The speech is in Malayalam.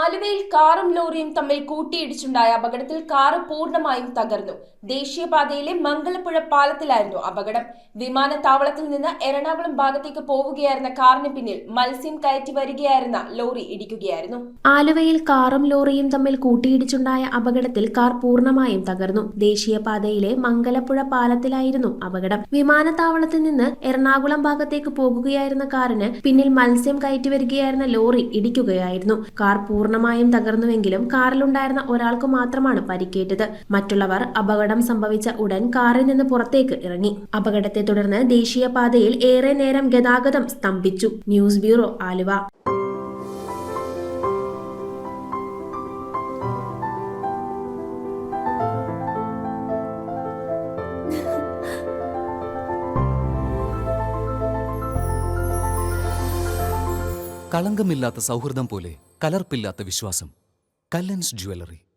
ആലുവയിൽ കാറും ലോറിയും തമ്മിൽ കൂട്ടിയിടിച്ചുണ്ടായ അപകടത്തിൽ കാറ് പൂർണ്ണമായും തകർന്നു. ദേശീയപാതയിലെ മംഗലപ്പുഴ പാലത്തിലായിരുന്നു അപകടം. വിമാനത്താവളത്തിൽ നിന്ന് എറണാകുളം ഭാഗത്തേക്ക് പോവുകയായിരുന്ന കാറിന് പിന്നിൽ മത്സ്യം കയറ്റി വരികയായിരുന്ന ലോറി ഇടിക്കുകയായിരുന്നു. ആലുവയിൽ കാറും ലോറിയും തമ്മിൽ കൂട്ടിയിടിച്ചുണ്ടായ അപകടത്തിൽ കാർ പൂർണ്ണമായും തകർന്നു. ദേശീയപാതയിലെ മംഗലപ്പുഴ പാലത്തിലായിരുന്നു അപകടം. വിമാനത്താവളത്തിൽ നിന്ന് എറണാകുളം ഭാഗത്തേക്ക് പോകുകയായിരുന്ന കാറിന് പിന്നിൽ മത്സ്യം കയറ്റി വരികയായിരുന്ന ലോറി ഇടിക്കുകയായിരുന്നു. കാർ പൂർണ്ണമായും തകർന്നുവെങ്കിലും കാറിലുണ്ടായിരുന്ന ഒരാൾക്ക് മാത്രമാണ് പരിക്കേറ്റത്. മറ്റുള്ളവർ അപകടം സംഭവിച്ച ഉടൻ കാറിൽ നിന്ന് പുറത്തേക്ക് ഇറങ്ങി. അപകടത്തെ തുടർന്ന് ദേശീയപാതയിൽ ഏറെ നേരം ഗതാഗതം സ്തംഭിച്ചു. News bureau, Aluva. കളങ്കമില്ലാത്ത സൗഹൃദം പോലെ കലർപ്പില്ലാത്ത വിശ്വാസം. കല്ലൻസ് ജ്വല്ലറി.